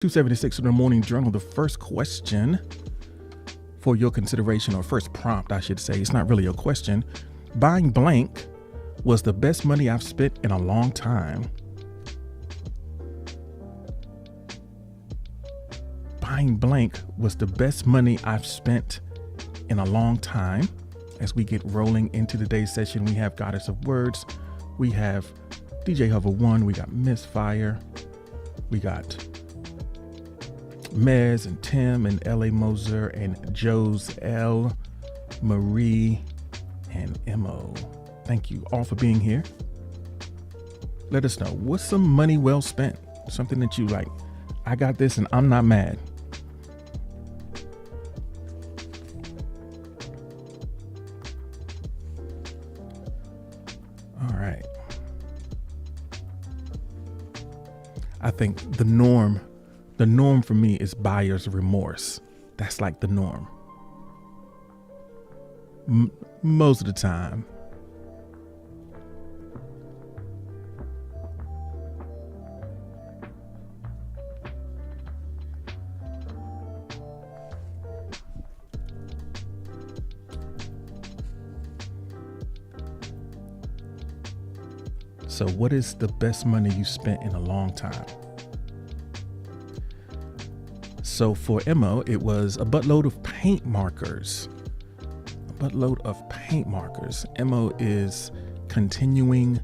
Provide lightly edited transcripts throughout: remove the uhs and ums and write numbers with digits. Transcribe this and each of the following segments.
276 in the Morning Journal. The first question for your consideration, or first prompt, I should say, it's not really a question. Buying blank was the best money I've spent in a long time. Buying blank was the best money I've spent in a long time. As we get rolling into today's session, we have Goddess of Words. We have DJ Hover 1. We got Miss Fire. We got Mez and Tim and L.A. Moser and Joe's L, Marie, and Mo. Thank you all for being here. Let us know, what's some money well spent? Something that you like, I got this and I'm not mad. All right. I think the norm for me is buyer's remorse. That's like the norm. Most of the time. So what is the best money you spent in a long time? So for Mo, it was a buttload of paint markers. Mo is continuing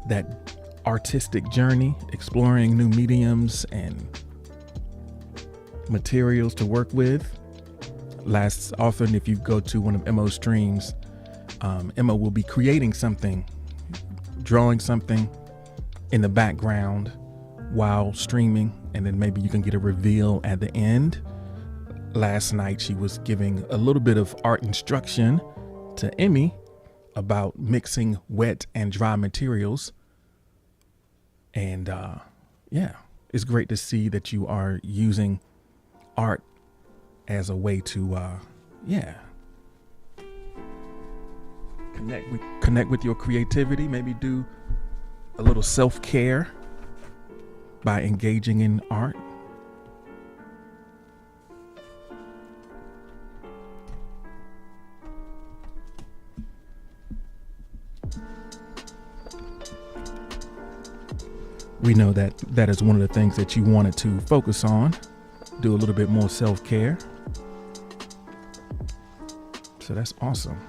that artistic journey, exploring new mediums and materials to work with. Often if you go to one of Mo's streams, Mo will be creating something, drawing something in the background while streaming, and then maybe you can get a reveal at the end. Last night she was giving a little bit of art instruction to Emmy about mixing wet and dry materials. And it's great to see that you are using art as a way to connect with your creativity, maybe do a little self-care by engaging in art. We know that is one of the things that you wanted to focus on, do a little bit more self-care. So that's awesome.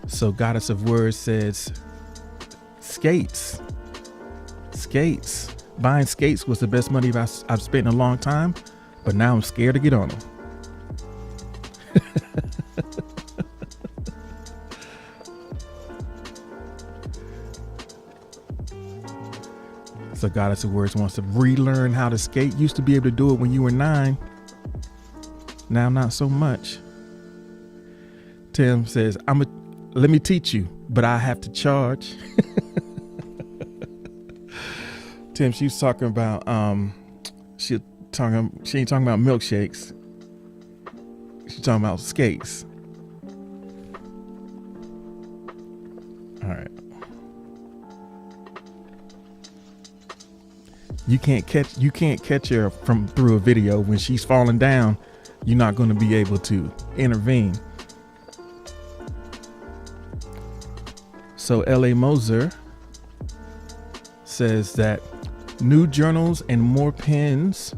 So Goddess of Words says, skates. Buying skates was the best money I've spent in a long time, but now I'm scared to get on them. So Goddess of Words wants to relearn how to skate. Used to be able to do it when you were 9. Now not so much. Tim says, let me teach you, but I have to charge. Tim, she's talking about she ain't talking about milkshakes. She's talking about skates. All right. You can't catch her through a video when she's falling down. You're not going to be able to intervene. So L.A. Moser says that new journals and more pens,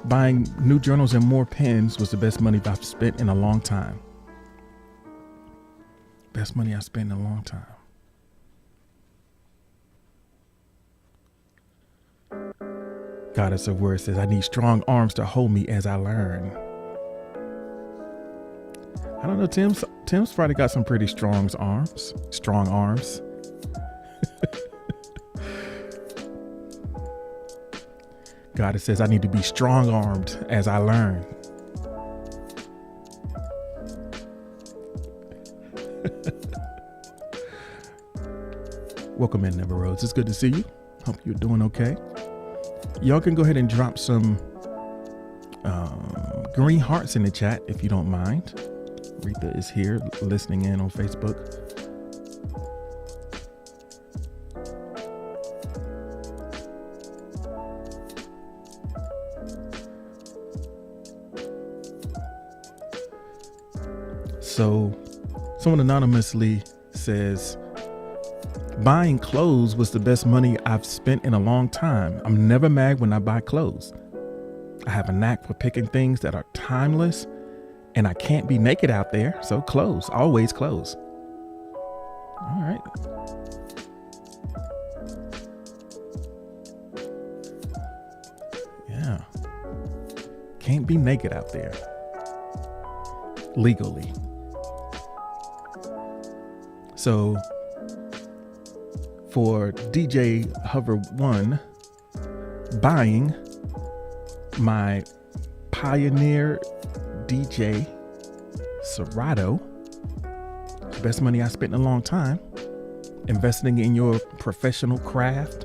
buying new journals and more pens was the best money I've spent in a long time. Best money I spent in a long time. Goddess of Words says, I need strong arms to hold me as I learn. I don't know, Tim's probably got some pretty strong arms. Goddess says, I need to be strong-armed as I learn. Welcome in, Never Rose. It's good to see you. Hope you're doing okay. Y'all can go ahead and drop some green hearts in the chat if you don't mind. Retha is here listening in on Facebook. So someone anonymously says, buying clothes was the best money I've spent in a long time. I'm never mad when I buy clothes. I have a knack for picking things that are timeless, and I can't be naked out there. So clothes, always clothes. All right. Yeah. Can't be naked out there. Legally. So for DJ Hover 1, buying my Pioneer DJ Serato, the best money I spent in a long time, investing in your professional craft,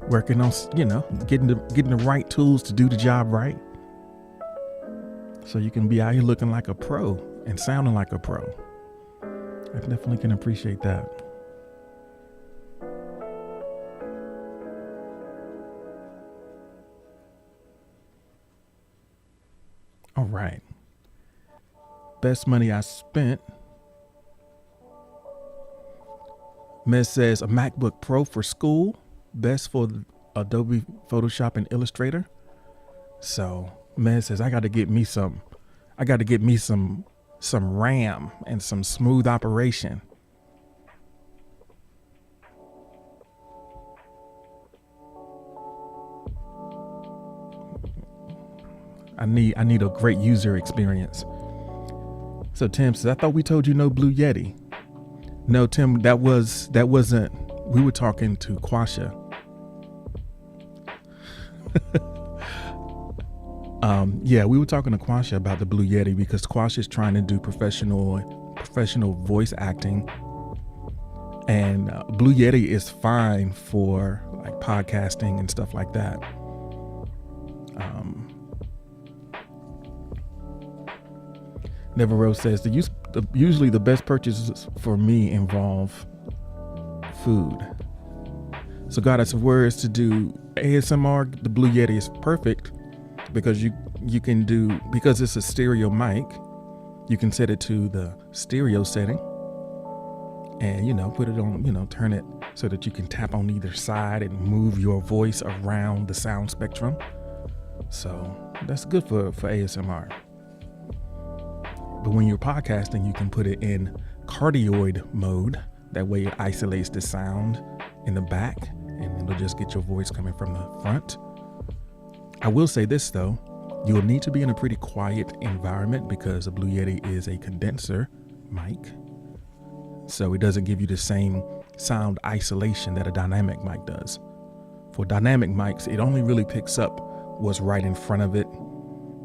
working on, getting the right tools to do the job right. So you can be out here looking like a pro and sounding like a pro. I definitely can appreciate that. All right. Best money I spent. Mez says a MacBook Pro for school. Best for Adobe Photoshop and Illustrator. So Mez says I got to get me some RAM and some smooth operation. I need a great user experience. So Tim says, I thought we told you no Blue Yeti. No, Tim, that wasn't, we were talking to Quasha. Yeah, we were talking to Quasha about the Blue Yeti because Quasha is trying to do professional voice acting, and Blue Yeti is fine for like podcasting and stuff like that. Never Rose says usually the best purchases for me involve food. So God, it's words to do ASMR. The Blue Yeti is perfect because you can do, because it's a stereo mic, you can set it to the stereo setting and put it on, turn it so that you can tap on either side and move your voice around the sound spectrum. So that's good for ASMR. But when you're podcasting, you can put it in cardioid mode. That way it isolates the sound in the back and it'll just get your voice coming from the front. I will say this though, you'll need to be in a pretty quiet environment because a Blue Yeti is a condenser mic. So it doesn't give you the same sound isolation that a dynamic mic does. For dynamic mics, it only really picks up what's right in front of it,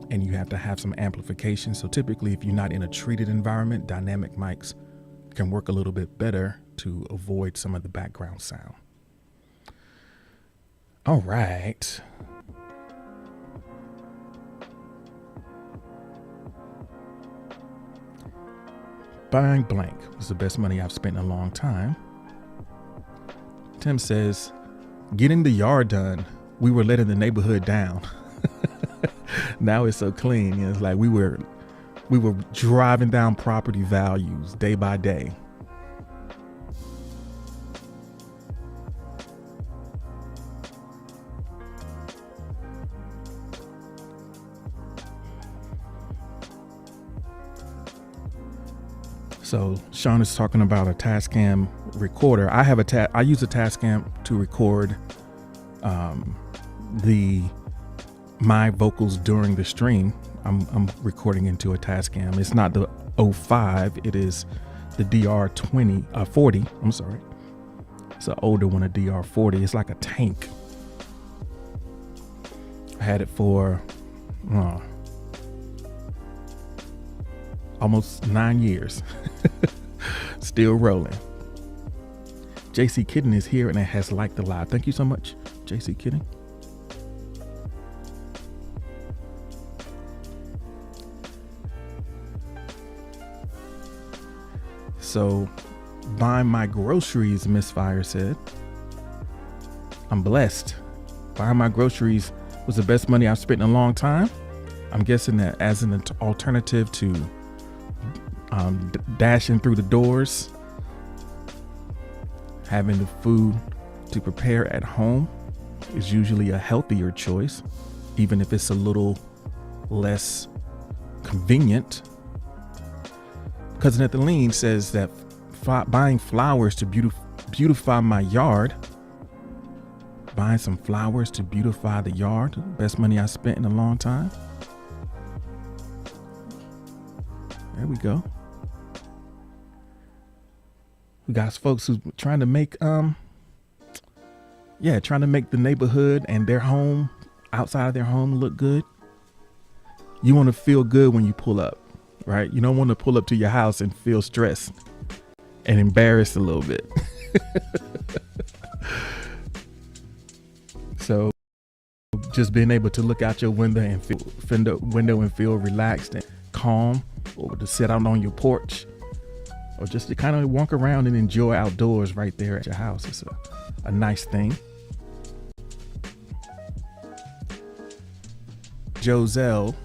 and you have to have some amplification. So typically, if you're not in a treated environment, dynamic mics can work a little bit better to avoid some of the background sound. All right. Buying blank was the best money I've spent in a long time. Tim says, getting the yard done. We were letting the neighborhood down. Now it's so clean. It's like we were driving down property values day by day. So Sean is talking about a Tascam recorder. I use a Tascam to record my vocals during the stream. I'm recording into a Tascam. It's not the 05, it is the DR40. I'm sorry. It's an older one, a DR40. It's like a tank. I had it for almost 9 years. Still rolling. JC Kitten is here and it has liked the live. Thank you so much, JC Kitten. So, buying my groceries, Miss Fire said. I'm blessed. Buying my groceries was the best money I've spent in a long time. I'm guessing that as an alternative to dashing through the doors, having the food to prepare at home is usually a healthier choice, even if it's a little less convenient. Cousin Ethelene says that buying flowers to beautify my yard, buying some flowers to beautify the yard, best money I spent in a long time. There we go. We got folks who's trying to make trying to make the neighborhood and their home, outside of their home, look good. You want to feel good when you pull up, right? You don't want to pull up to your house and feel stressed and embarrassed a little bit. So just being able to look out your window and feel relaxed and calm, or to sit out on your porch, or just to kind of walk around and enjoy outdoors right there at your house. It's a nice thing. Joselle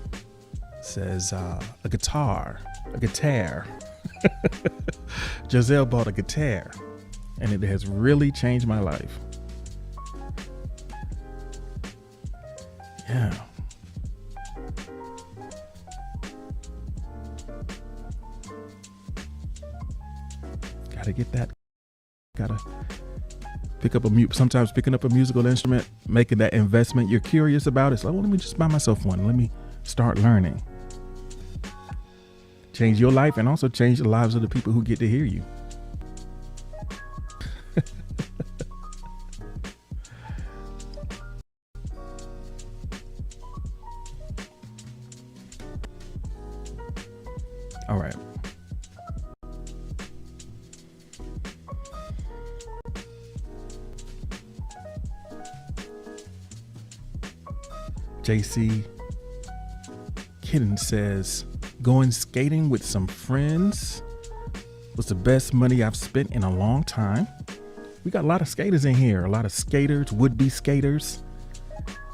says a guitar. Joselle bought a guitar, and it has really changed my life. Yeah. Gotta get that. Gotta pick up sometimes picking up a musical instrument, making that investment you're curious about. It's like, well, let me just buy myself one. Let me start learning. Change your life and also change the lives of the people who get to hear you. All right. JC Kitten says, going skating with some friends was the best money I've spent in a long time. We got a lot of skaters in here, a lot of skaters, would-be skaters,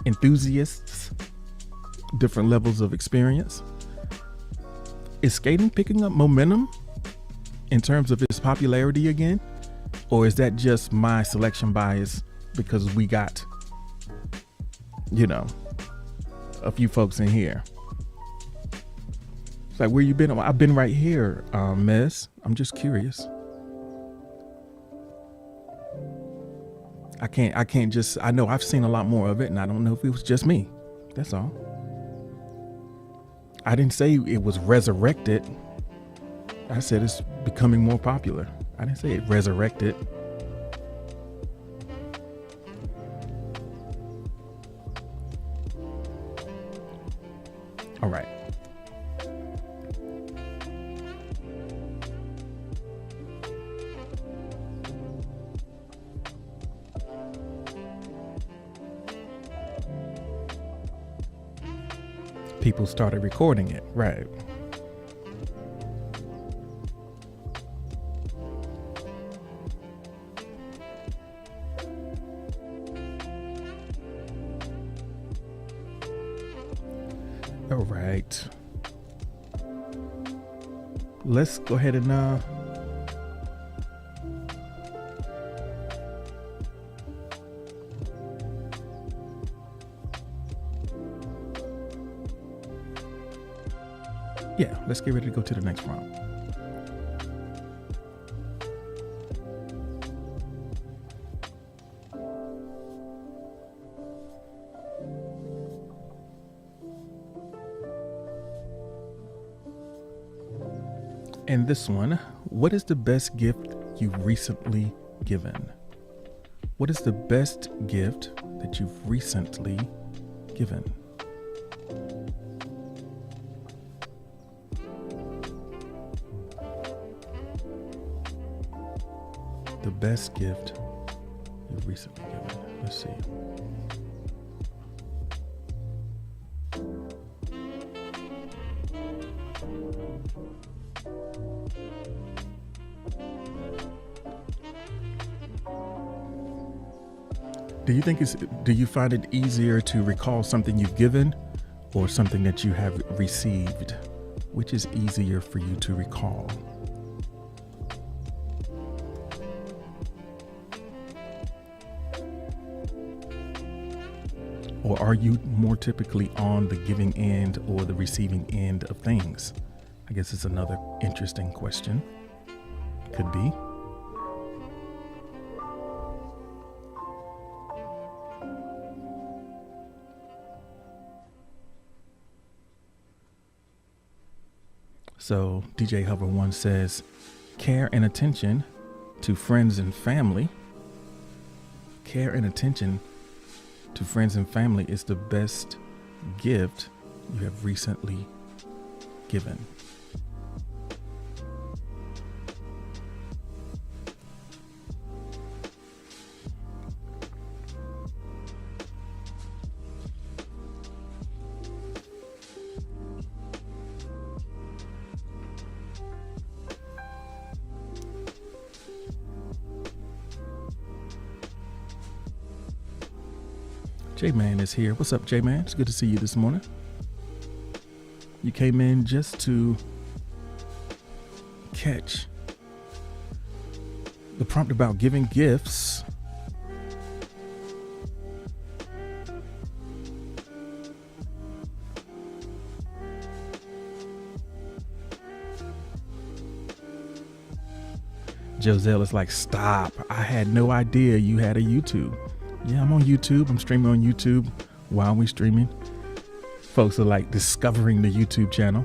enthusiasts, different levels of experience. Is skating picking up momentum in terms of its popularity again? Or is that just my selection bias because we got, a few folks in here? It's like, where you been? I've been right here, miss. I'm just curious. I know I've seen a lot more of it, and I don't know if it was just me. That's all. I didn't say it was resurrected. I said it's becoming more popular. I didn't say it resurrected. All right. People started recording it, right? All right. Let's go ahead and let's get ready to go to the next prompt. And this one, what is the best gift you've recently given? What is the best gift that you've recently given? The best gift you've recently given. Let's see. Do you find it easier to recall something you've given or something that you have received? Which is easier for you to recall? Or are you more typically on the giving end or the receiving end of things? I guess it's another interesting question. Could be. So DJ Hover One says, care and attention to friends and family. Care and attention to friends and family is the best gift you have recently given. J-Man is here. What's up, J-Man? It's good to see you this morning. You came in just to catch the prompt about giving gifts. Joselle is like, stop. I had no idea you had a YouTube. Yeah, I'm on YouTube. I'm streaming on YouTube while we're streaming. Folks are like discovering the YouTube channel.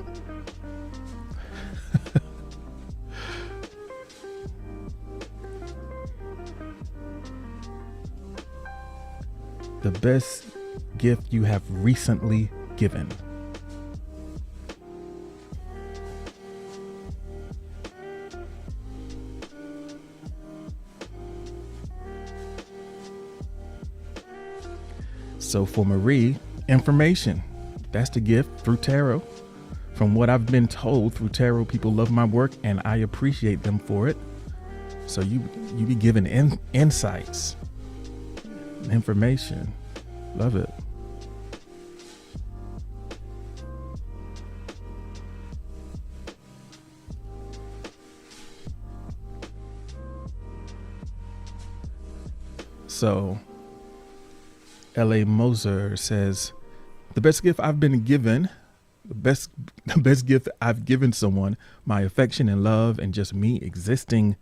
The best gift you have recently given. So for Marie, information. That's the gift through tarot. From what I've been told through tarot, people love my work and I appreciate them for it. So you be given insights, information. Love it. So L.A. Moser says, the best gift I've been given, the best gift I've given someone, my affection and love and just me existing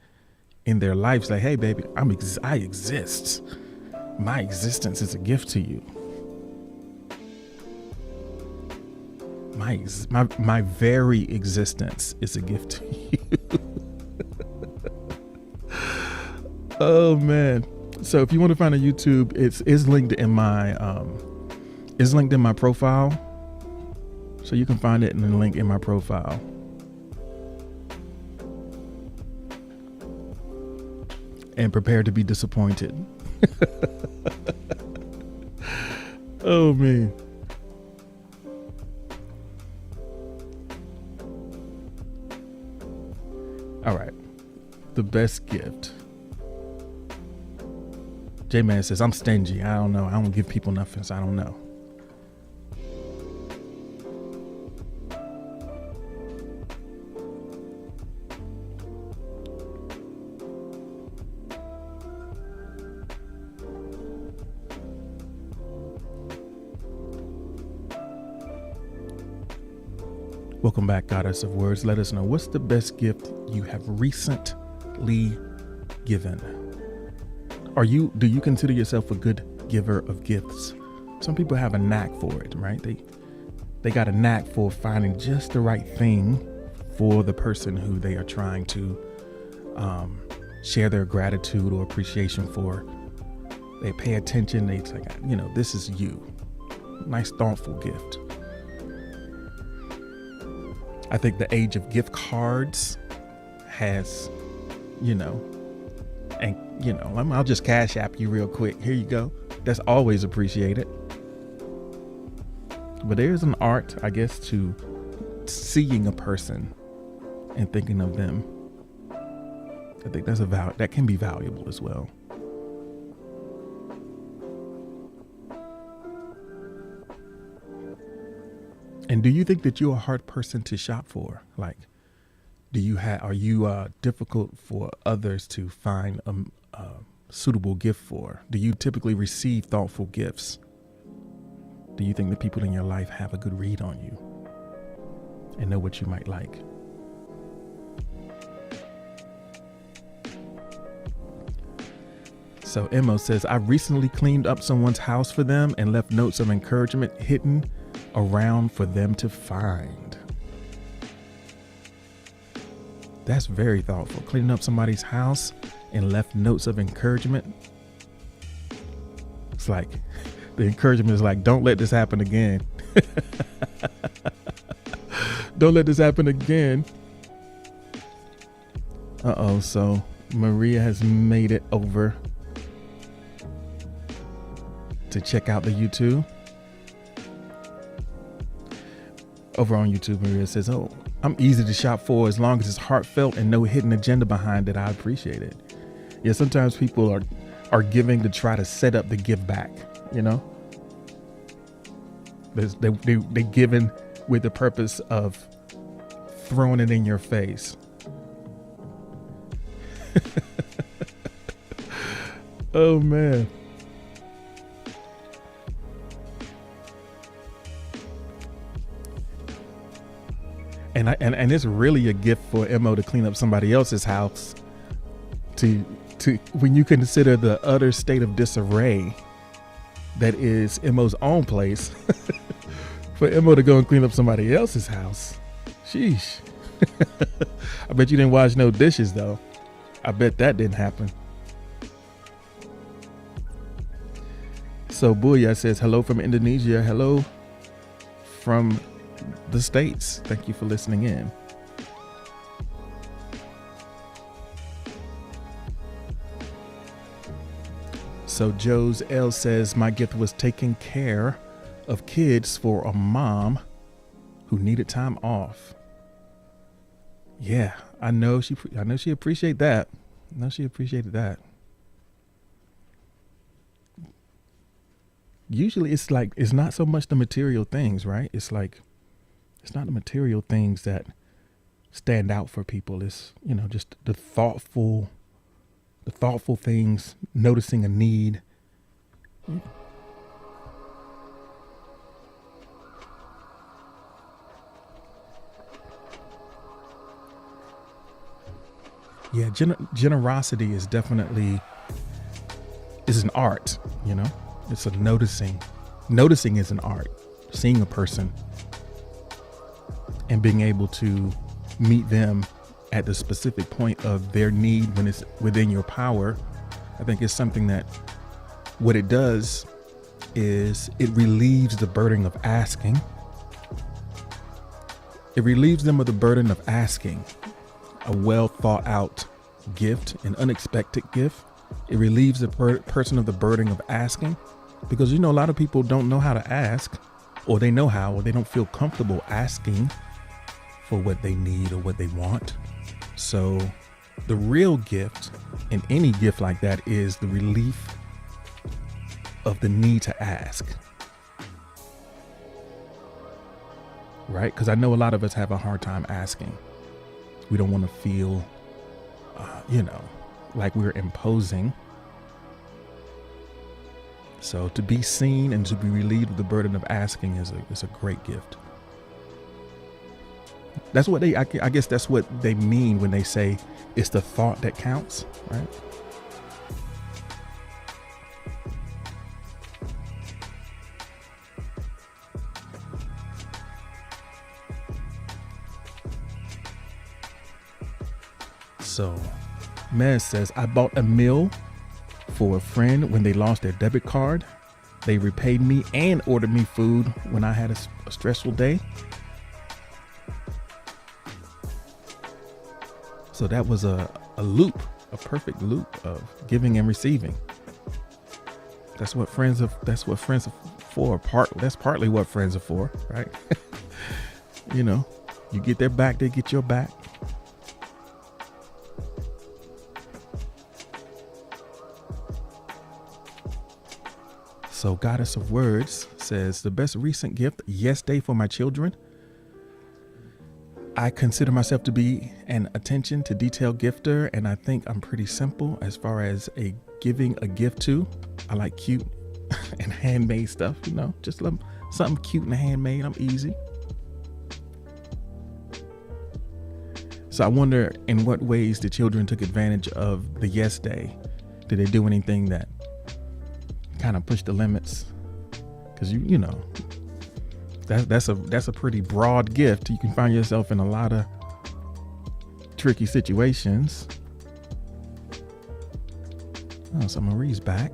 in their lives. Like, hey, baby, I exist. My existence is a gift to you. My very existence is a gift to you. Oh, man. So if you want to find a YouTube, it's linked in my profile. So you can find it in the link in my profile. And prepare to be disappointed. Oh, man. All right. The best gift. J-Man says, I'm stingy. I don't know. I don't give people nothing, so I don't know. Welcome back, Goddess of Words. Let us know, what's the best gift you have recently given? Do you consider yourself a good giver of gifts? Some people have a knack for it, right? They got a knack for finding just the right thing for the person who they are trying to share their gratitude or appreciation for. They pay attention. They say, this is you. Nice, thoughtful gift. I think the age of gift cards has, I'll just cash app you real quick. Here you go. That's always appreciated. But there's an art, I guess, to seeing a person and thinking of them. I think that can be valuable as well. And do you think that you're a hard person to shop for? Like, are you difficult for others to find a suitable gift for? Do you typically receive thoughtful gifts? Do you think the people in your life have a good read on you and know what you might like? So Emo says, I recently cleaned up someone's house for them and left notes of encouragement hidden around for them to find. That's very thoughtful. Cleaning up somebody's house and left notes of encouragement. It's like, the encouragement is like, don't let this happen again. Don't let this happen again. Uh-oh, so Maria has made it over to check out the YouTube. Over on YouTube, Maria says, oh, I'm easy to shop for as long as it's heartfelt and no hidden agenda behind it. I appreciate it. Yeah, sometimes people are giving to try to set up the give back, you know? They giving with the purpose of throwing it in your face. Oh, man. And it's really a gift for Mo to clean up somebody else's house to when you consider the utter state of disarray that is Mo's own place. For Mo to go and clean up somebody else's house. Sheesh. I bet you didn't wash no dishes though. I bet that didn't happen. So Booyah says, hello from Indonesia. Hello from the States. Thank you for listening in. So Joe's L says, my gift was taking care of kids for a mom who needed time off. Yeah, I know she appreciated that. I know she appreciated that. Usually it's like, it's not so much the material things, right? It's like, it's not the material things that stand out for people. It's, you know, just the thoughtful things, noticing a need. Yeah, generosity is definitely is an art, you know? It's a noticing. Noticing is an art. Seeing a person and being able to meet them at the specific point of their need when it's within your power, I think is something that what it does is it relieves the burden of asking. It relieves them of the burden of asking a well thought out gift, an unexpected gift. It relieves the person of the burden of asking, because, you know, a lot of people don't know how to ask, or they know how, or they don't feel comfortable asking for what they need or what they want. So the real gift in any gift like that is the relief of the need to ask. Right? Because I know a lot of us have a hard time asking. We don't want to feel, like we're imposing. So to be seen and to be relieved of the burden of asking is a great gift. That's what I guess that's what they mean when they say it's the thought that counts, right? So Mez says, I bought a meal for a friend when they lost their debit card. They repaid me and ordered me food when I had a stressful day. So that was a loop, a perfect loop of giving and receiving. That's what friends are for. That's partly what friends are for, right? You know, you get their back, they get your back. So Goddess of Words says, the best recent gift, Yes Day for my children. I consider myself to be an attention to detail gifter, and I think I'm pretty simple as far as giving a gift to. I like cute and handmade stuff, just love something cute and handmade. I'm easy. So I wonder, in what ways the children took advantage of the Yes Day. Did they do anything that kind of pushed the limits? Because that's a pretty broad gift. You can find yourself in a lot of tricky situations. Oh, so Marie's back.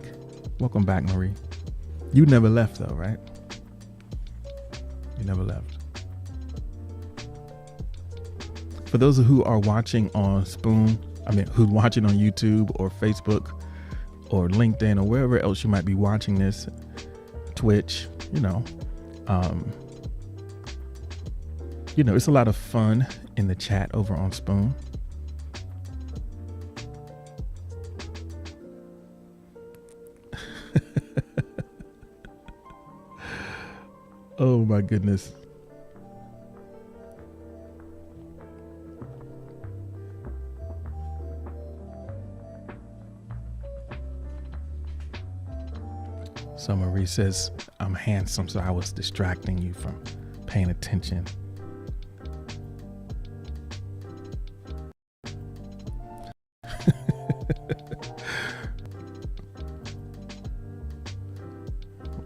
Welcome back, Marie. You never left though, right? You never left. For those who are watching on who's watching on YouTube or Facebook or LinkedIn or wherever else you might be watching this, Twitch, it's a lot of fun in the chat over on Spoon. Oh my goodness. So Marie says, I'm handsome, so I was distracting you from paying attention.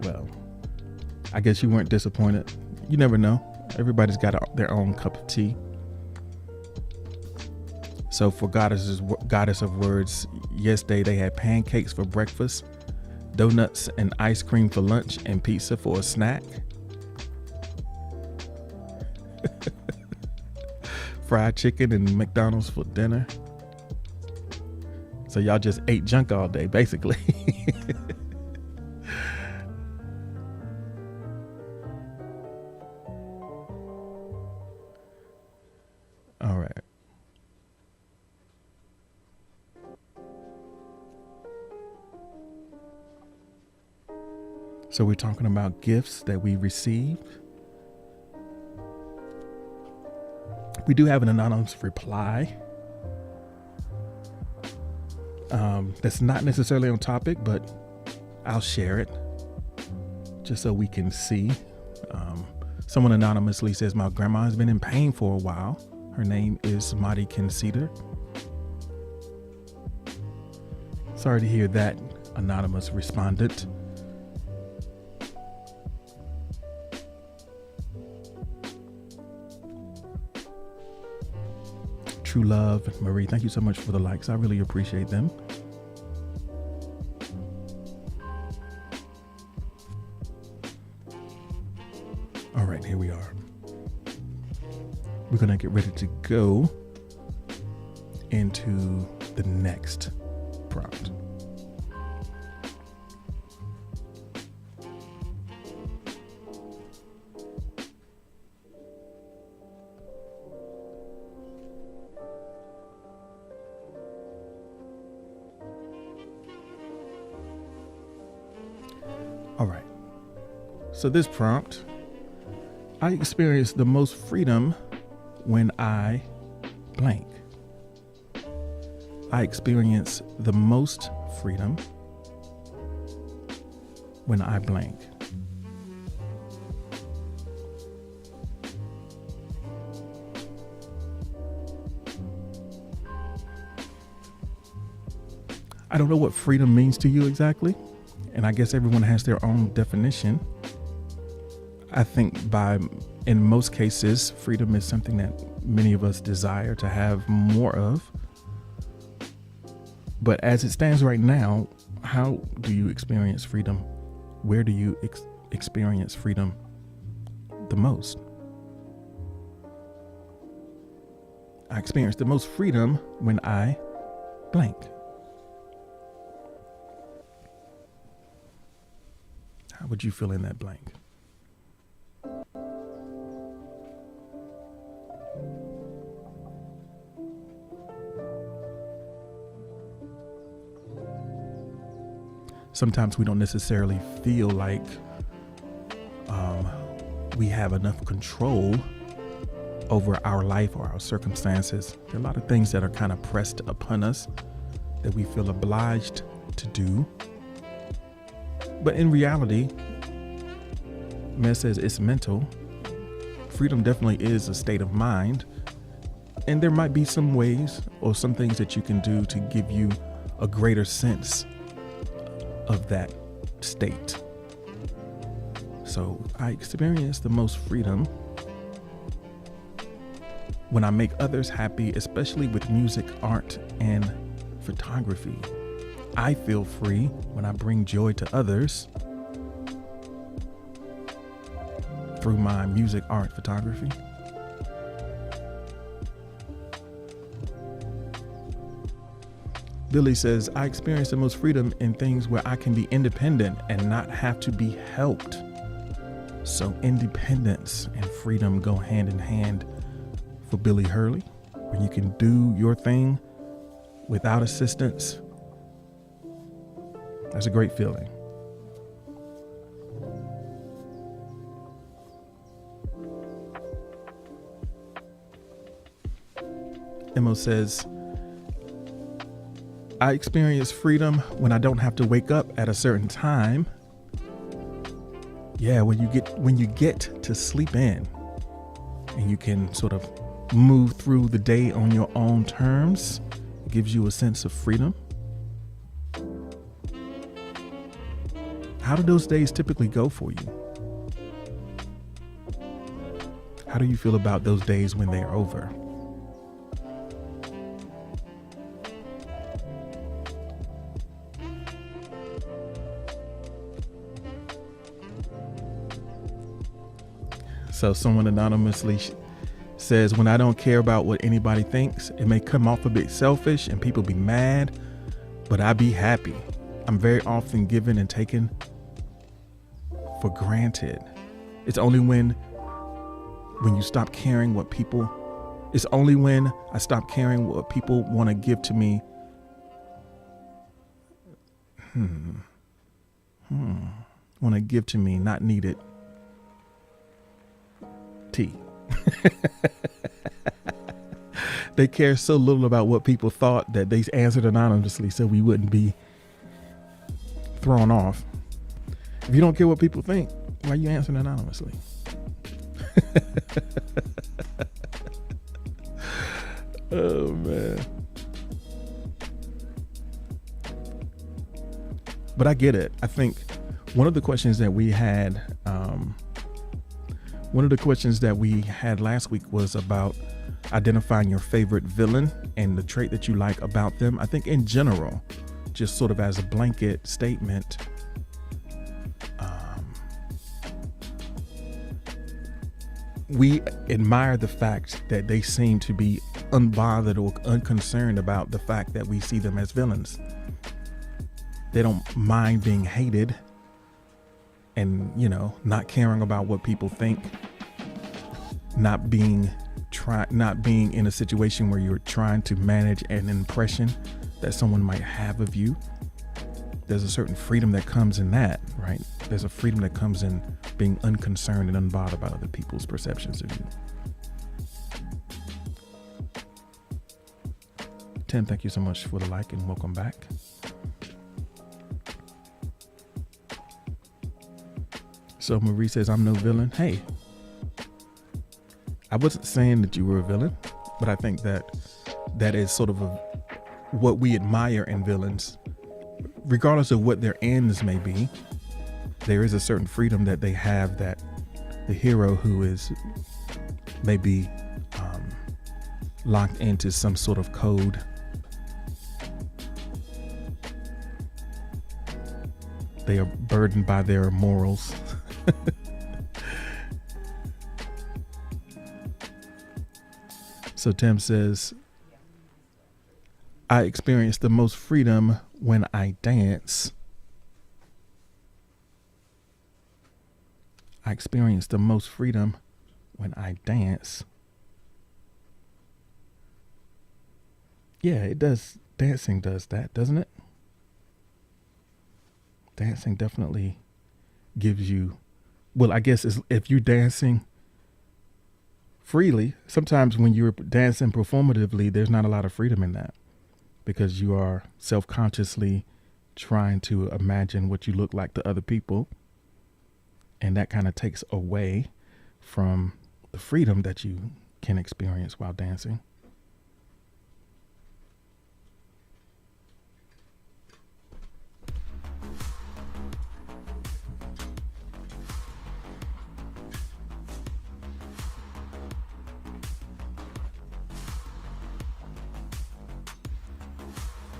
Well, I guess you weren't disappointed. You never know. Everybody's got their own cup of tea. So for Goddess of Words, yesterday they had pancakes for breakfast, donuts and ice cream for lunch, and pizza for a snack. Fried chicken and McDonald's for dinner. So y'all just ate junk all day, basically. All right. So we're talking about gifts that we received. We do have an anonymous reply. That's not necessarily on topic, but I'll share it just so we can see. Someone anonymously says, my grandma has been in pain for a while. Her name is Madi Conceder. Sorry to hear that, anonymous respondent. True Love, Marie, thank you so much for the likes. I really appreciate them. All right, here we are. We're gonna get ready to go into the next prompt. All right. So this prompt, I experience the most freedom when I blank. I experience the most freedom when I blank. I don't know what freedom means to you exactly, and I guess everyone has their own definition. I think in most cases, freedom is something that many of us desire to have more of. But as it stands right now, how do you experience freedom? Where do you experience freedom the most? I experience the most freedom when I blank. How would you fill in that blank? sometimes we don't necessarily feel like we have enough control over our life or our circumstances. There are a lot of things that are kind of pressed upon us that we feel obliged to do. But in reality, Mez says it's mental. Freedom definitely is a state of mind. And there might be some ways or some things that you can do to give you a greater sense of that state. So I experience the most freedom when I make others happy, especially with music, art, and photography. I feel free when I bring joy to others through my music, art, photography. Billy says, I experience the most freedom in things where I can be independent and not have to be helped. So independence and freedom go hand in hand for Billy Hurley, where you can do your thing without assistance. That's a great feeling. Emo says, I experience freedom when I don't have to wake up at a certain time. Yeah, when you get to sleep in and you can sort of move through the day on your own terms, it gives you a sense of freedom. How do those days typically go for you? How do you feel about those days when they are over? So someone anonymously says, when I don't care about what anybody thinks, it may come off a bit selfish and people be mad, but I be happy. I'm very often given and taken for granted. It's only when you stop caring what people, it's only when I stop caring what people want to give to me. Want to give to me, not need it. They care so little about what people thought that they answered anonymously so we wouldn't be thrown off. If you don't care what people think, why are you answering anonymously? Oh man. But I get it. I think one of the questions that we had last week was about identifying your favorite villain and the trait that you like about them. I think in general, just sort of as a blanket statement, we admire the fact that they seem to be unbothered or unconcerned about the fact that we see them as villains. They don't mind being hated and, not caring about what people think, not being in a situation where you're trying to manage an impression that someone might have of you. There's a certain freedom that comes in that, right? There's a freedom that comes in being unconcerned and unbothered by other people's perceptions of you. Tim, thank you so much for the like and welcome back. So Marie says, I'm no villain. Hey, I wasn't saying that you were a villain, but I think that is sort of what we admire in villains. Regardless of what their ends may be, there is a certain freedom that they have that the hero who is maybe locked into some sort of code, they are burdened by their morals. So Tim says, I experience the most freedom when I dance. I experience the most freedom when I dance. Yeah, it does. Dancing does that, doesn't it? Dancing definitely gives you, well, I guess if you're dancing freely, sometimes when you're dancing performatively, there's not a lot of freedom in that because you are self-consciously trying to imagine what you look like to other people. And that kind of takes away from the freedom that you can experience while dancing.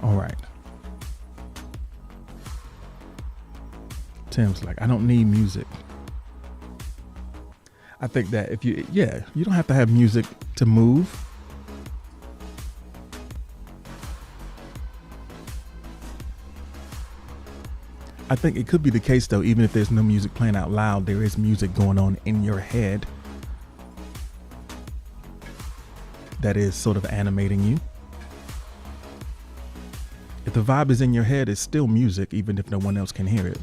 All right. Tim's like, I don't need music. I think that if you don't have to have music to move. I think it could be the case though, even if there's no music playing out loud, there is music going on in your head that is sort of animating you. If the vibe is in your head, it's still music, even if no one else can hear it.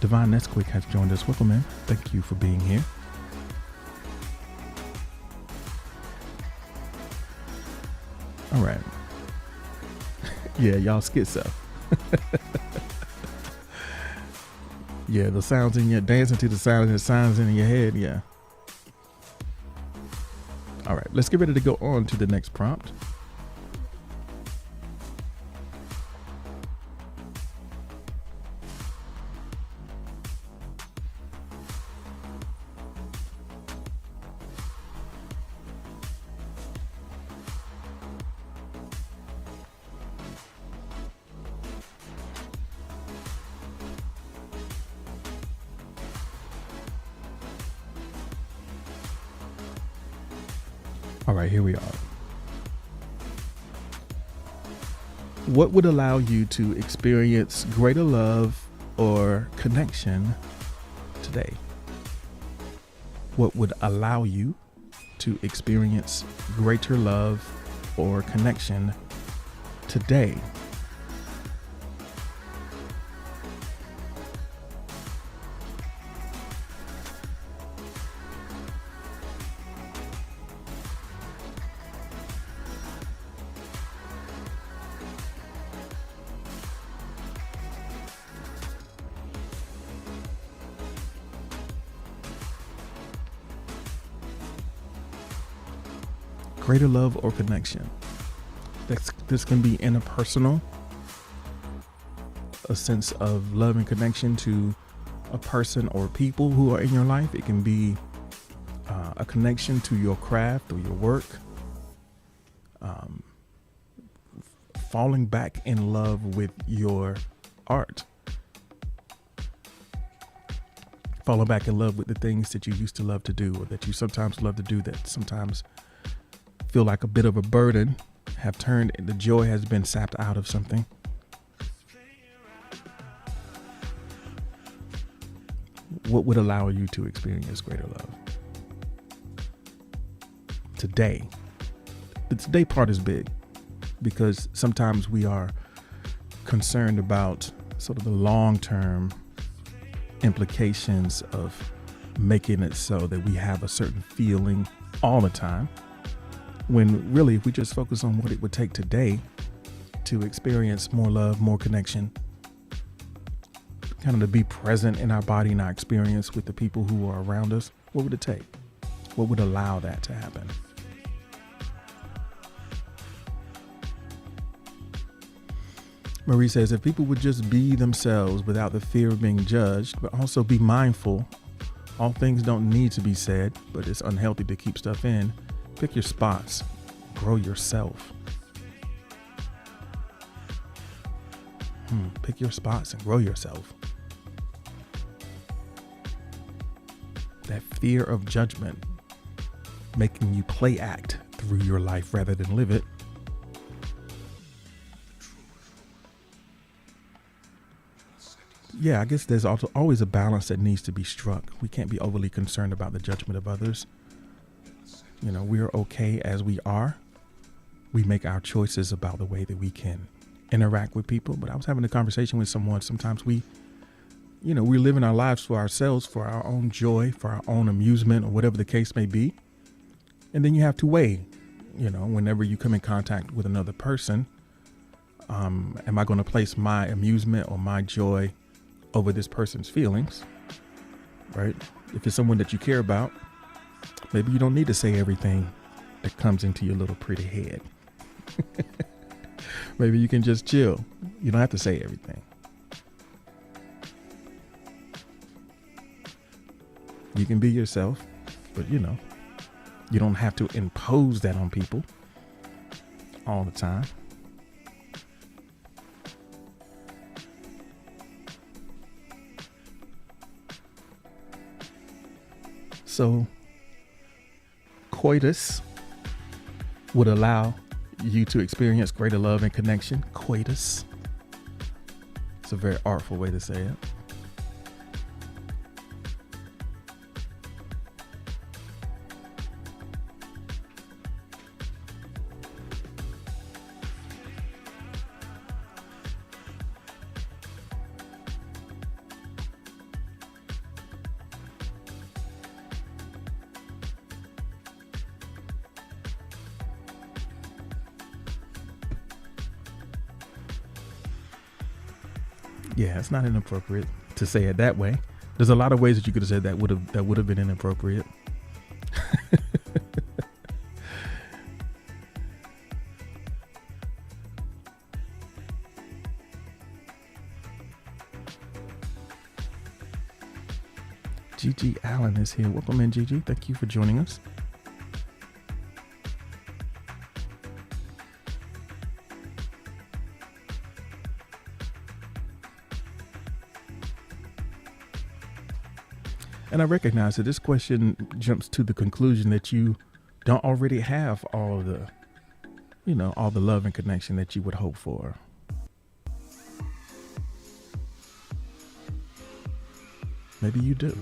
Divine Nesquik has joined us. Welcome in. Thank you for being here. All right. Yeah, y'all schizo. Yeah, the sounds in your dancing to the sounds in your head. Yeah. All right, let's get ready to go on to the next prompt. All right, here we are. What would allow you to experience greater love or connection today? What would allow you to experience greater love or connection today? Greater love or connection. This can be interpersonal, a sense of love and connection to a person or people who are in your life. It can be a connection to your craft or your work. Falling back in love with your art. Falling back in love with the things that you used to love to do, or that you sometimes love to do that sometimes feel like a bit of a burden, have turned, the joy has been sapped out of something. What would allow you to experience greater love today? The today part is big because sometimes we are concerned about sort of the long-term implications of making it so that we have a certain feeling all the time, when really if we just focus on what it would take today to experience more love, more connection, kind of to be present in our body and our experience with the people who are around us, what would it take? What would allow that to happen? Marie says, if people would just be themselves without the fear of being judged, but also be mindful, all things don't need to be said, but it's unhealthy to keep stuff in. Pick your spots, grow yourself. Pick your spots and grow yourself. That fear of judgment making you play act through your life rather than live it. Yeah, I guess there's also always a balance that needs to be struck. We can't be overly concerned about the judgment of others. we're okay as we are. We make our choices about the way that we can interact with people. But I was having a conversation with someone. Sometimes we're living our lives for ourselves, for our own joy, for our own amusement, or whatever the case may be. And then you have to weigh, whenever you come in contact with another person, am I going to place my amusement or my joy over this person's feelings, right? If it's someone that you care about, maybe you don't need to say everything that comes into your little pretty head. Maybe you can just chill. You don't have to say everything. You can be yourself, but you don't have to impose that on people all the time. So coitus would allow you to experience greater love and connection. Coitus. It's a very artful way to say it. Yeah, it's not inappropriate to say it that way. There's a lot of ways that you could have said that would have been inappropriate. Gigi Allen is here. Welcome in, Gigi. Thank you for joining us. And I recognize that this question jumps to the conclusion that you don't already have all the love and connection that you would hope for. Maybe you do.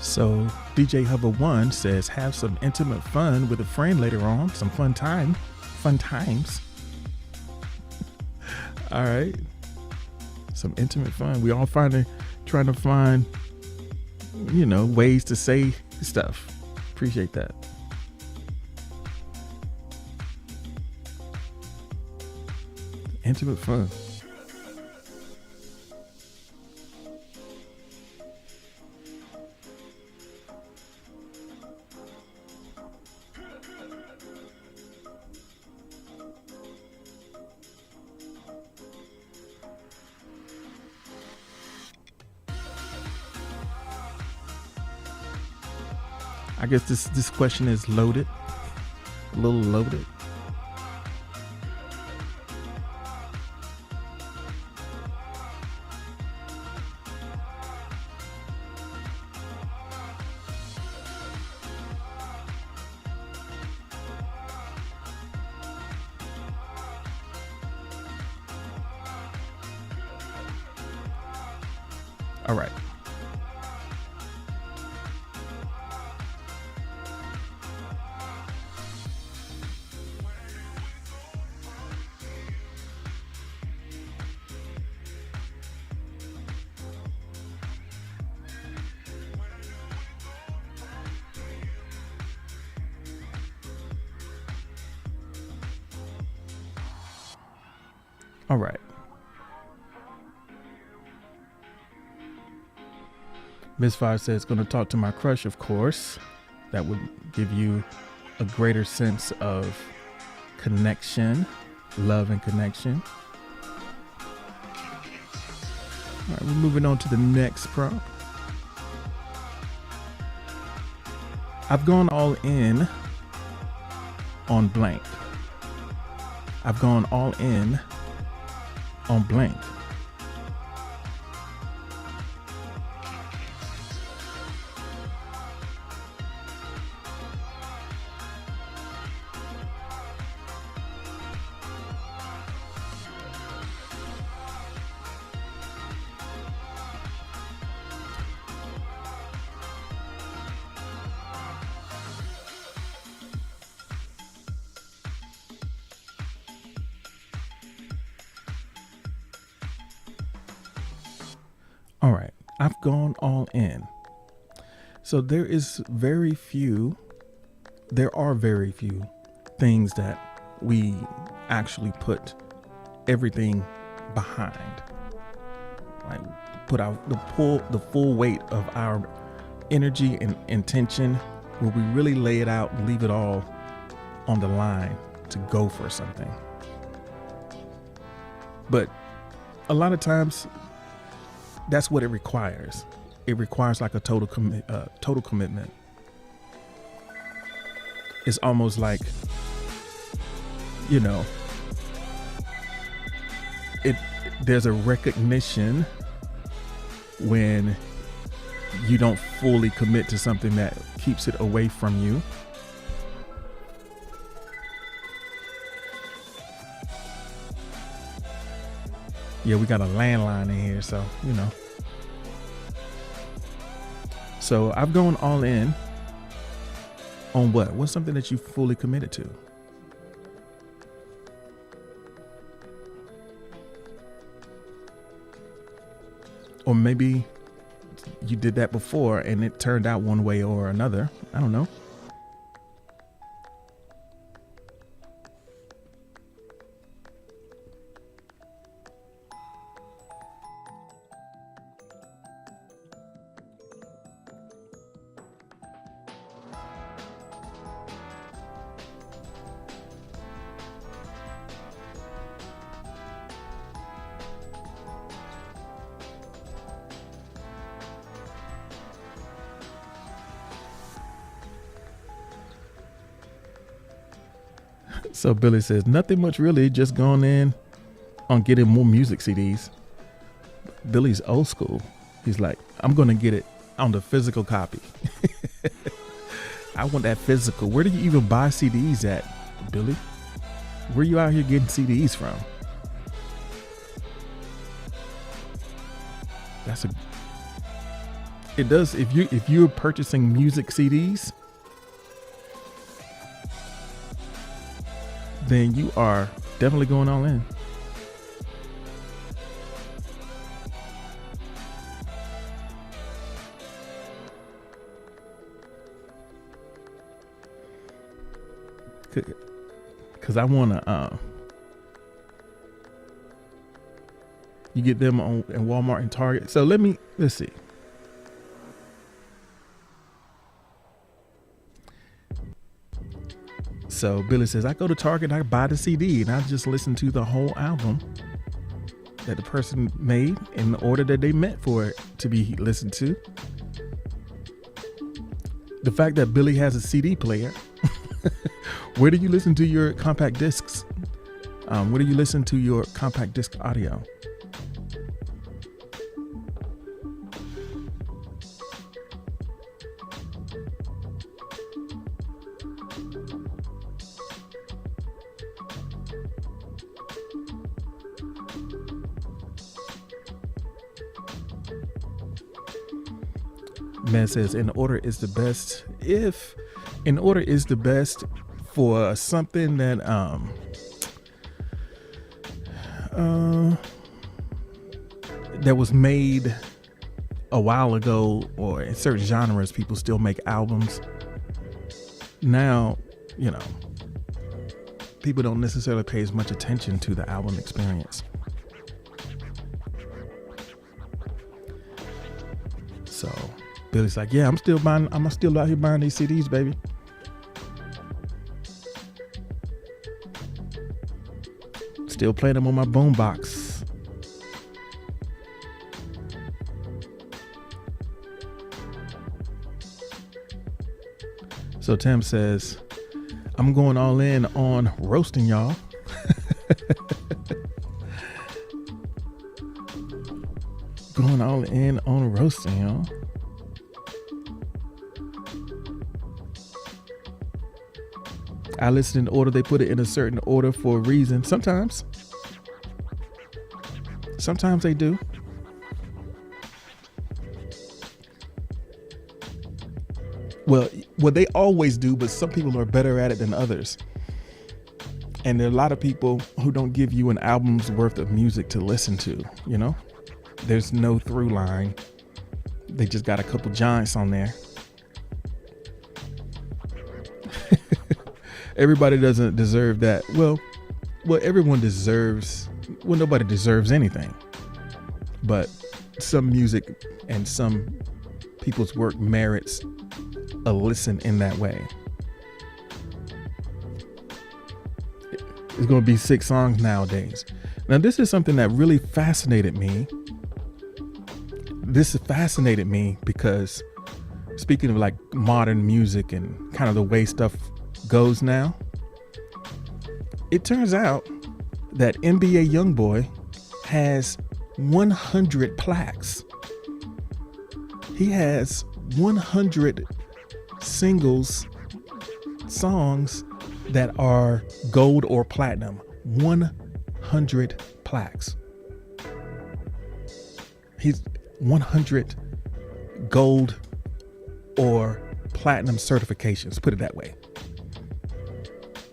So DJ Hover One says, have some intimate fun with a friend later on. Some fun times. All right. Some intimate fun. We all trying to find, ways to say stuff. Appreciate that. Intimate fun. I guess this question is loaded, a little loaded. All right. All right. Miss Five says, going to talk to my crush, of course. That would give you a greater sense of connection, love and connection. All right, we're moving on to the next prompt. I've gone all in on blank. I've gone all in on blank. All right, I've gone all in. So there are very few things that we actually put everything behind. Like put out the full weight of our energy and intention, where we really lay it out and leave it all on the line to go for something. But a lot of times, that's what it requires. It requires like a total commitment. It's almost like, there's a recognition when you don't fully commit to something that keeps it away from you. Yeah, we got a landline in here, so, So I've gone all in on what? What's something that you fully committed to? Or maybe you did that before and it turned out one way or another. I don't know. So Billy says, nothing much really, just gone in on getting more music CDs. Billy's old school. He's like, I'm going to get it on the physical copy. I want that physical. Where do you even buy CDs at, Billy? Where you out here getting CDs from? It does. If you're purchasing music CDs, then you are definitely going all in. Because I want to, you get them in Walmart and Target. So let's see. So Billy says, I go to Target and I buy the CD and I just listen to the whole album that the person made in the order that they meant for it to be listened to. The fact that Billy has a CD player. Where do you listen to your compact discs? Where do you listen to your compact disc audio? Man says, in order is the best. If in order is the best for something that that was made a while ago, or in certain genres, people still make albums. Now, people don't necessarily pay as much attention to the album experience. So Billy's like, yeah, I'm still out here buying these CDs, baby. still playing them on my boombox. So Tim says, I'm going all in on roasting y'all. Going all in on roasting y'all. I listen in order. They put it in a certain order for a reason. Sometimes they do. Well, they always do, but some people are better at it than others. And there are a lot of people who don't give you an album's worth of music to listen to, you know? There's no through line. They just got a couple giants on there. Everybody doesn't deserve that. Well, everyone deserves, nobody deserves anything. But some music and some people's work merits a listen in that way. It's going to be 6 songs nowadays. Now, this is something that really fascinated me. This fascinated me because, speaking of like modern music and kind of the way stuff goes now, it turns out that NBA YoungBoy has 100 plaques. He has 100 singles, songs that are gold or platinum. 100 plaques. He's 100 gold or platinum certifications, put it that way.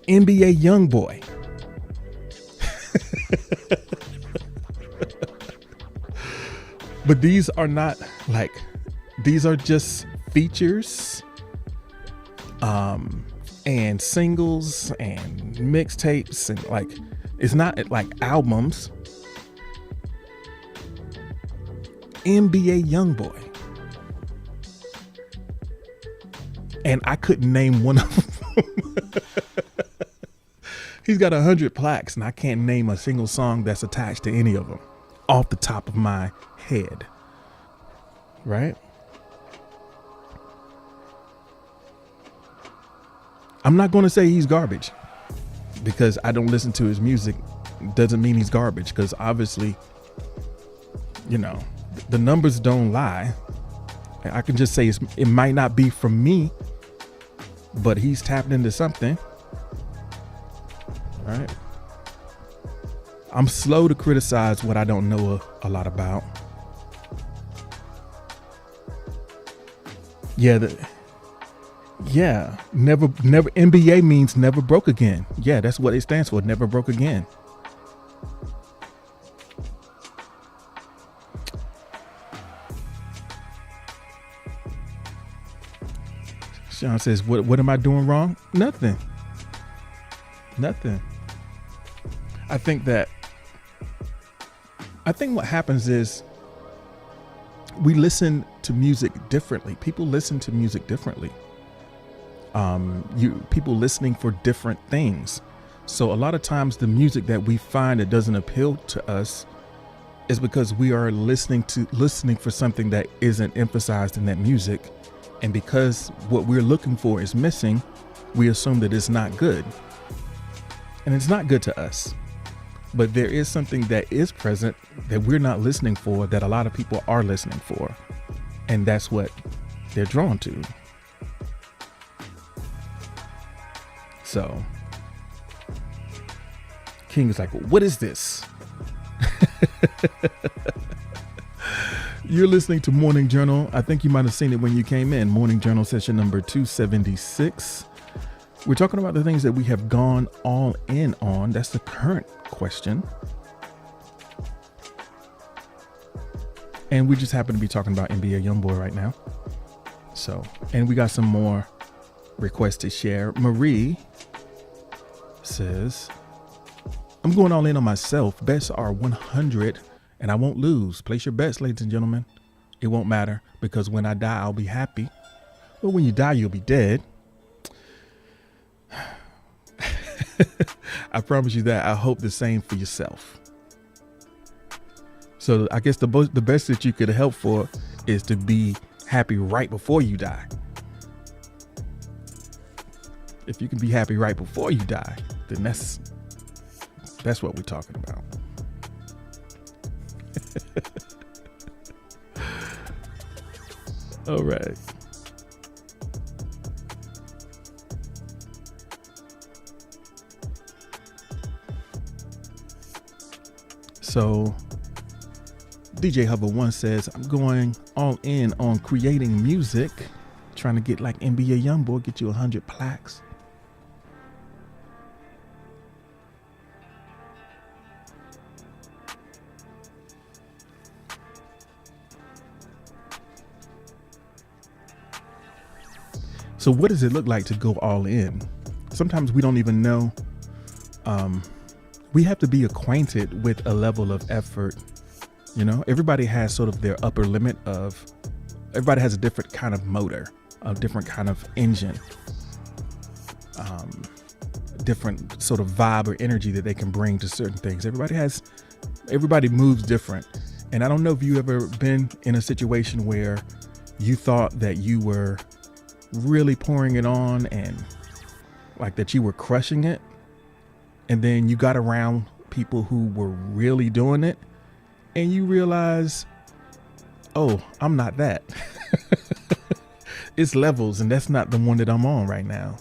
NBA YoungBoy. But these are not like, these are just features and singles and mixtapes, and like, it's not like albums. NBA YoungBoy. And I couldn't name one of them. He's got 100 plaques and I can't name a single song that's attached to any of them off the top of my head. Right? I'm not going to say he's garbage because I don't listen to his music. Doesn't mean he's garbage, because obviously, you know, the numbers don't lie. I can just say it might not be from me, but he's tapped into something. All right. I'm slow to criticize what I don't know a lot about. Never NBA means never broke again. Yeah, that's what it stands for. Never broke again. Sean says, what am I doing wrong? Nothing. I think what happens is we listen to music differently. People listen to music differently. People listening for different things. So a lot of times the music that we find that doesn't appeal to us is because we are listening for something that isn't emphasized in that music. And because what we're looking for is missing, we assume that it's not good. And it's not good to us. But there is something that is present that we're not listening for, that a lot of people are listening for. And that's what they're drawn to. So King is like, what is this? You're listening to Morning Journal. I think you might have seen it when you came in. Morning Journal session number 276. We're talking about the things that we have gone all in on. That's the current question. And we just happen to be talking about NBA YoungBoy right now. So, and we got some more requests to share. Marie says, I'm going all in on myself. Bets are 100 and I won't lose. Place your bets, ladies and gentlemen. It won't matter, because when I die, I'll be happy. But when you die, you'll be dead. I promise you that. I hope the same for yourself. So I guess the best that you could help for is to be happy right before you die. If you can be happy right before you die, then that's what we're talking about. All right. So DJ Hover 1 says, I'm going all in on creating music, trying to get like NBA Youngboy, get you 100 plaques. So what does it look like to go all in? Sometimes we don't even know. We have to be acquainted with a level of effort. You know, everybody has sort of their upper limit of, everybody has a different kind of motor, a different kind of engine, different sort of vibe or energy that they can bring to certain things. Everybody moves different. And I don't know if you ever been in a situation where you thought that you were really pouring it on and like that you were crushing it, and then you got around people who were really doing it and you realize, oh, I'm not that. It's levels, and that's not the one that I'm on right now.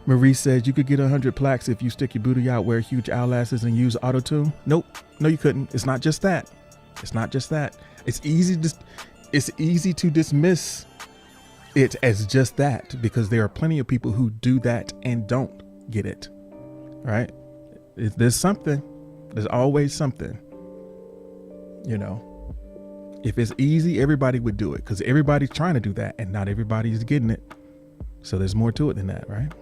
Marie says you could get 100 plaques if you stick your booty out, wear huge eyelashes, and use auto-tune. Nope, no you couldn't. It's not just that. It's not just that. It's easy to dismiss it as just that, because there are plenty of people who do that and don't get it. Right? There's something. There's always something. You know, if it's easy, everybody would do it, because everybody's trying to do that and not everybody's getting it. So there's more to it than that, right?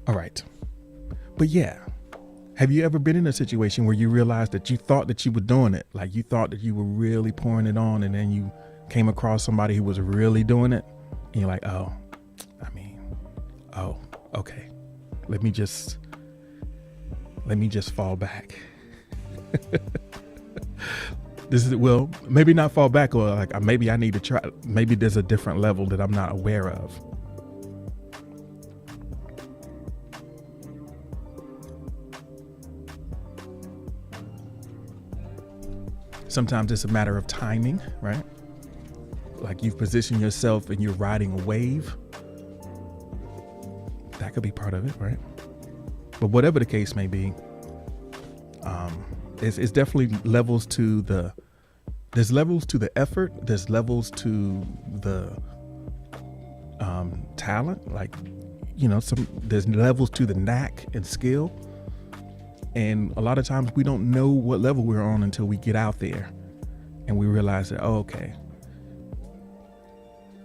All right. But yeah, have you ever been in a situation where you realized that you thought that you were doing it? Like you thought that you were really pouring it on, and then you came across somebody who was really doing it, and you're like, oh, okay. Let me just fall back. Well, maybe not fall back, or like maybe I need to try. Maybe there's a different level that I'm not aware of. Sometimes it's a matter of timing, right? Like you've positioned yourself and you're riding a wave. That could be part of it, right? But whatever the case may be, it's definitely levels to there's levels to the effort. There's levels to the talent. Like, you know, there's levels to the knack and skill. And a lot of times we don't know what level we're on until we get out there and we realize that, oh, okay,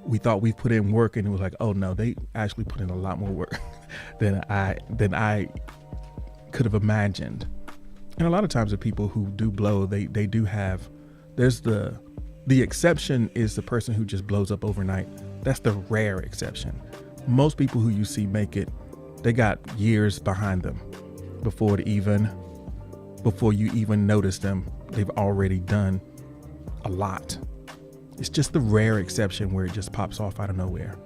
we thought we put in work, and it was like, oh no, they actually put in a lot more work than I could have imagined. And a lot of times the people who do blow, they do have, there's the exception is the person who just blows up overnight. That's the rare exception. Most people who you see make it, they got years behind them before you even notice them. They've already done a lot. It's just the rare exception where it just pops off out of nowhere.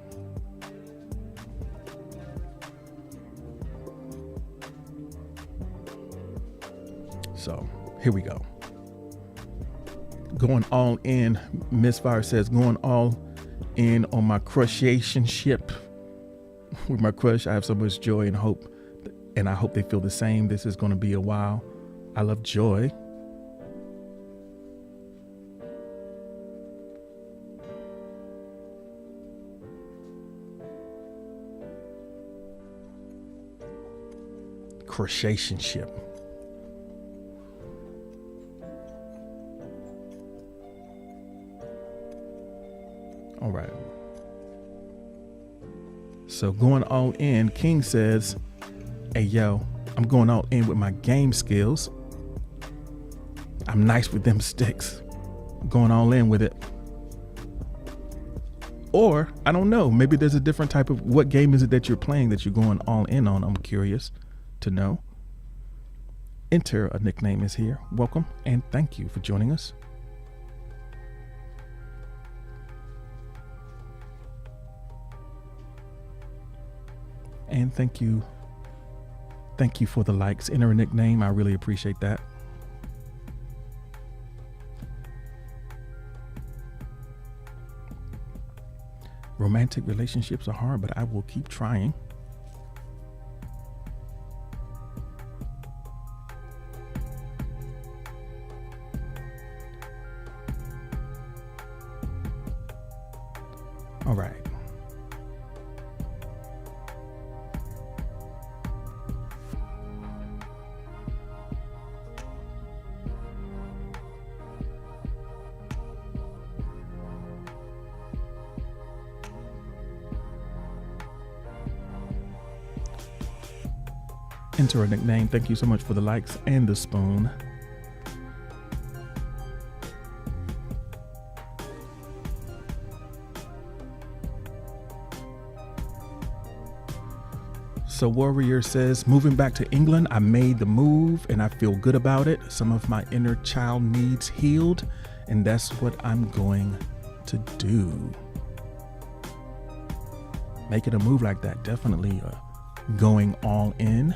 So here we go. Going all in. Misfire says, going all in on my crushation-ship. With my crush, I have so much joy and hope, and I hope they feel the same. This is going to be a while. I love joy. Crushation-ship. All right. So going all in, King says, hey, yo, I'm going all in with my game skills. I'm nice with them sticks. going all in with it. Or, I don't know, maybe there's a different type of, what game is it that you're playing that you're going all in on? I'm curious to know. Enter a Nickname is here. Welcome and thank you for joining us. And thank you for the likes. Enter a Nickname, I really appreciate that. Romantic relationships are hard, but I will keep trying. All right. Enter a Nickname. Thank you so much for the likes and the spoon. So Warrior says, moving back to England, I made the move and I feel good about it. Some of my inner child needs healed, and that's what I'm going to do. Making a move like that, definitely going all in.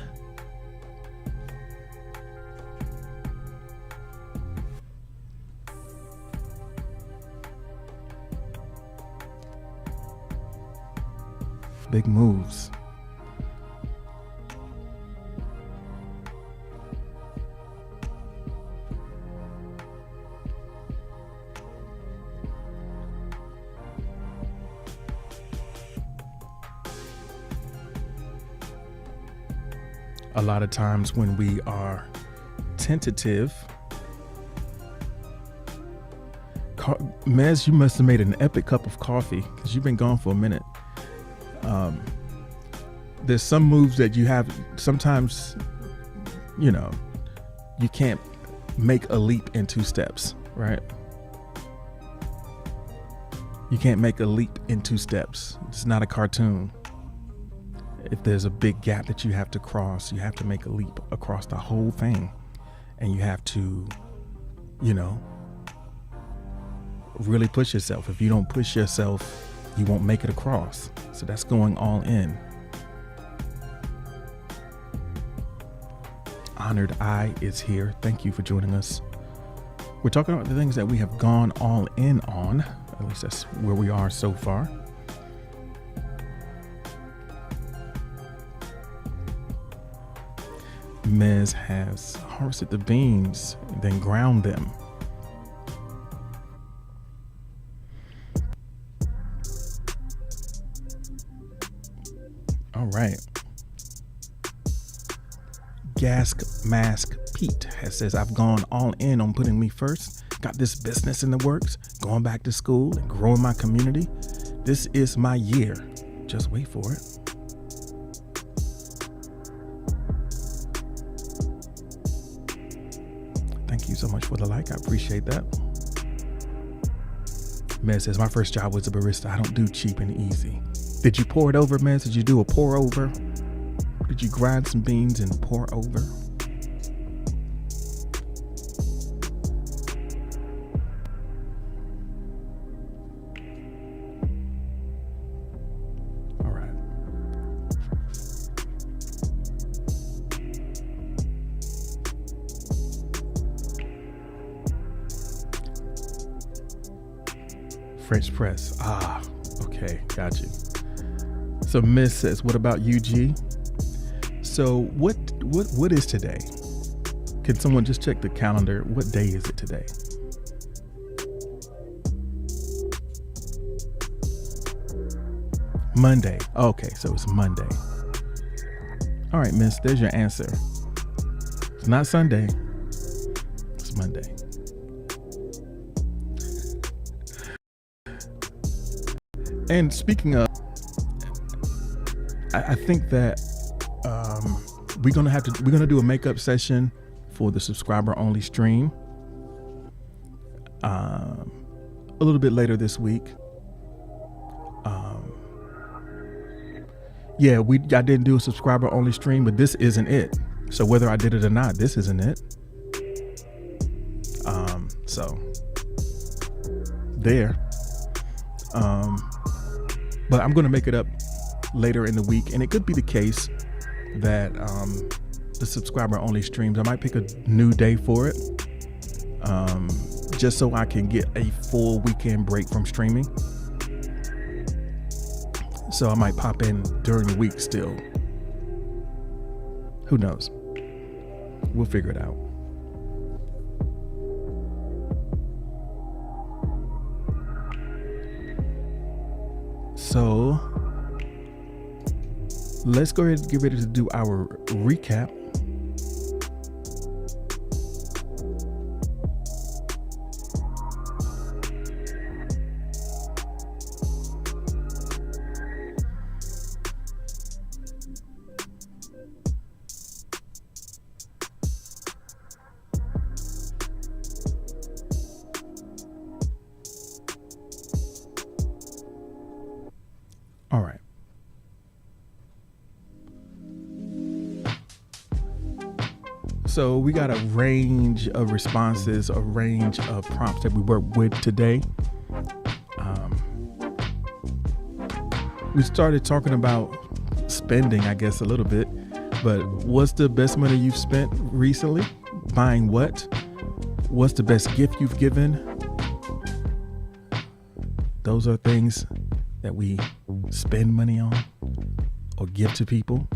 Big moves. A lot of times when we are tentative, Mez, you must have made an epic cup of coffee because you've been gone for a minute. There's some moves that you have, sometimes, you know, you can't make a leap in 2 steps, right? You can't make a leap in 2 steps. It's not a cartoon. If there's a big gap that you have to cross, you have to make a leap across the whole thing. And you have to, you know, really push yourself. If you don't push yourself, you won't make it across. So that's going all in. Honored I is here. Thank you for joining us. We're talking about the things that we have gone all in on. At least that's where we are so far. Mez has harvested the beans and then ground them. All right. Gas Mask Pete says, I've gone all in on putting me first. Got this business in the works, going back to school and growing my community. This is my year. Just wait for it. Thank you so much for the like. I appreciate that. Mez says, my first job was a barista. I don't do cheap and easy. Did you pour it over, Mez? Did you do a pour over? Did you grind some beans and pour over? All right. French press. Ah, okay, got you. So Miss says, what about UG? So what is today? Can someone just check the calendar? What day is it today? Monday. Okay, so it's Monday. All right, Miss, there's your answer. It's not Sunday. It's Monday. And speaking of, I think that we're gonna do a makeup session for the subscriber only stream. a little bit later this week. Yeah, I didn't do a subscriber only stream, but this isn't it. So whether I did it or not, this isn't it. So there. But I'm going to make it up later in the week, and it could be the case that the subscriber only streams, I might pick a new day for it, just so I can get a full weekend break from streaming. So I might pop in during the week still. Who knows? We'll figure it out. So let's go ahead and get ready to do our recap. All right. So we got a range of responses, a range of prompts that we worked with today. We started talking about spending, I guess, a little bit, but what's the best money you've spent recently? Buying what? What's the best gift you've given? Those are things that we spend money on or give to people.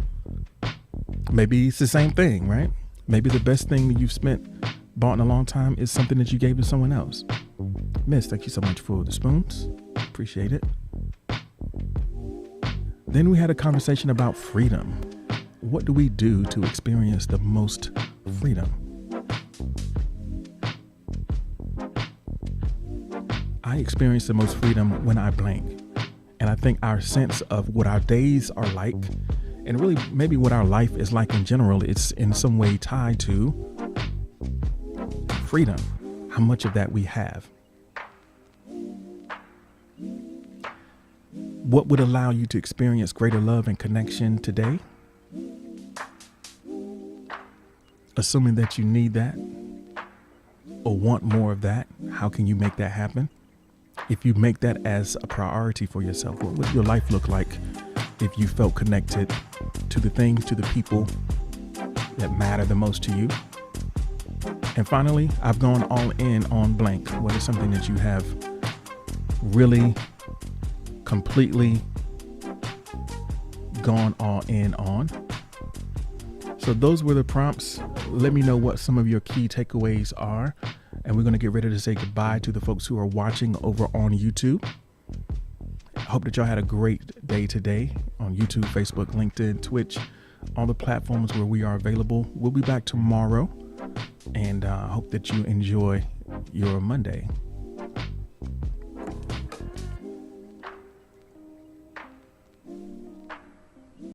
Maybe it's the same thing, right? Maybe the best thing that you've bought in a long time is something that you gave to someone else. Miss, thank you so much for the spoons. Appreciate it. Then we had a conversation about freedom. What do we do to experience the most freedom? I experience the most freedom when I blank. And I think our sense of what our days are like, and really maybe what our life is like in general, it's in some way tied to freedom, how much of that we have. What would allow you to experience greater love and connection today? Assuming that you need that or want more of that, how can you make that happen? If you make that as a priority for yourself, what would your life look like if you felt connected to the things, to the people that matter the most to you? And finally, I've gone all in on blank. What is something that you have really completely gone all in on? So those were the prompts. Let me know what some of your key takeaways are. And we're going to get ready to say goodbye to the folks who are watching over on YouTube. I hope that y'all had a great day today on YouTube, Facebook, LinkedIn, Twitch, all the platforms where we are available. We'll be back tomorrow, and hope that you enjoy your Monday.